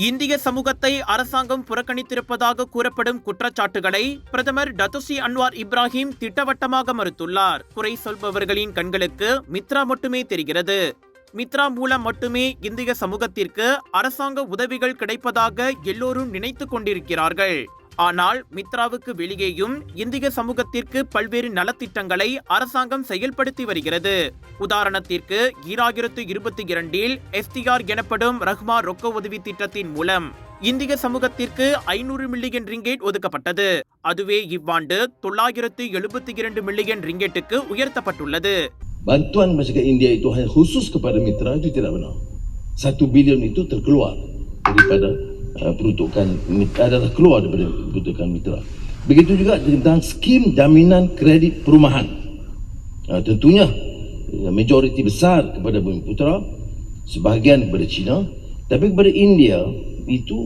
இந்திய சமூகத்தை அரசாங்கம் புறக்கணித்திருப்பதாக கூறப்படும் குற்றச்சாட்டுகளை பிரதமர் டத்துஸ்ரீ அன்வார் இப்ராஹிம் திட்டவட்டமாக மறுத்துள்ளார். குறை சொல்பவர்களின் கண்களுக்கு மித்ரா மட்டுமே தெரிகிறது. மித்ரா மூலம் மட்டுமே இந்திய சமூகத்திற்கு அரசாங்க உதவிகள் கிடைப்பதாக எல்லோரும் நினைத்துக் கொண்டிருக்கிறார்கள். ஆனால் மித்ராவுக்கு வெளியேயும் இந்திய சமூகத்திற்கு பல்வேறு நலத்திட்டங்களை அரசாங்கம் செயல்படுத்தி வருகிறது. உதாரணத்திற்கு 2022 STR எனப்படும் ரஹ்மா ரொக்க உதவி திட்டத்தின் மூலம் இந்திய சமூகத்திற்கு 500 மில்லியன் ரிங்கெட் ஒதுக்கப்பட்டது. அதுவே இவ்வாண்டு 972 மில்லியன் ரிங்கெட்டுக்கு உயர்த்தப்பட்டுள்ளது. Bantuan masyarakat India itu hanya khusus kepada mitra itu tidak benar. 1 bilion itu terkeluar daripada peruntukan adalah keluar daripada peruntukan mitra. Begitu juga tentang skim jaminan kredit perumahan. Tentunya majoriti besar kepada Bumi Putra, sebahagian kepada China, tapi kepada India itu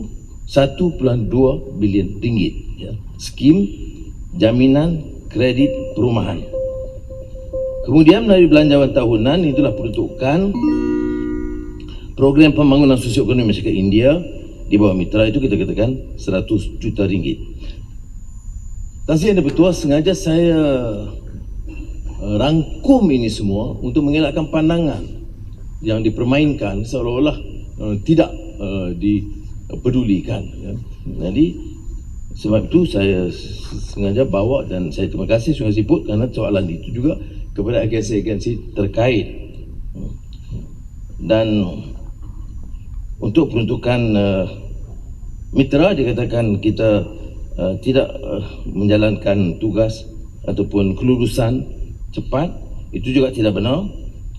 1.2 bilion ringgit. Ya. Skim jaminan kredit perumahan. Kemudian melalui belanjawan tahunan itulah peruntukan program pembangunan sosioekonomi masyarakat India di bawah mitra itu kita katakan 100 juta ringgit. Tan Sri Yang Di-Pertua, sengaja saya rangkum ini semua untuk mengelakkan pandangan yang dipermainkan seolah-olah tidak dipedulikan. Ya. Jadi sebab itu saya sengaja bawa dan saya terima kasih Sungai Siput kerana soalan itu juga kepada agensi-agensi terkait. Dan untuk peruntukan mitra dikatakan kita tidak menjalankan tugas ataupun kelulusan cepat, itu juga tidak benar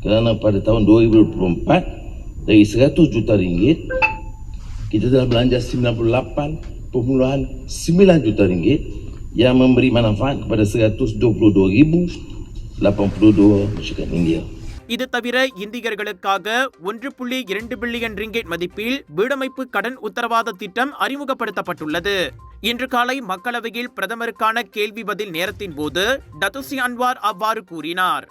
kerana pada tahun 2024 dari 100 juta ringgit kita telah belanja 98.9 juta ringgit yang memberi manfaat kepada 122,082 masyarakat India. இது தவிர இந்தியர்களுக்காக 1.2 billion ringgit மதிப்பில் வீடமைப்பு கடன் உத்தரவாத திட்டம் அறிமுகப்படுத்தப்பட்டுள்ளது. இன்று காலை மக்களவையில் பிரதமருக்கான கேள்வி பதில் நேரத்தின் போது டத்துஸ்ரீ அன்வார் அவ்வாறு கூறினார்.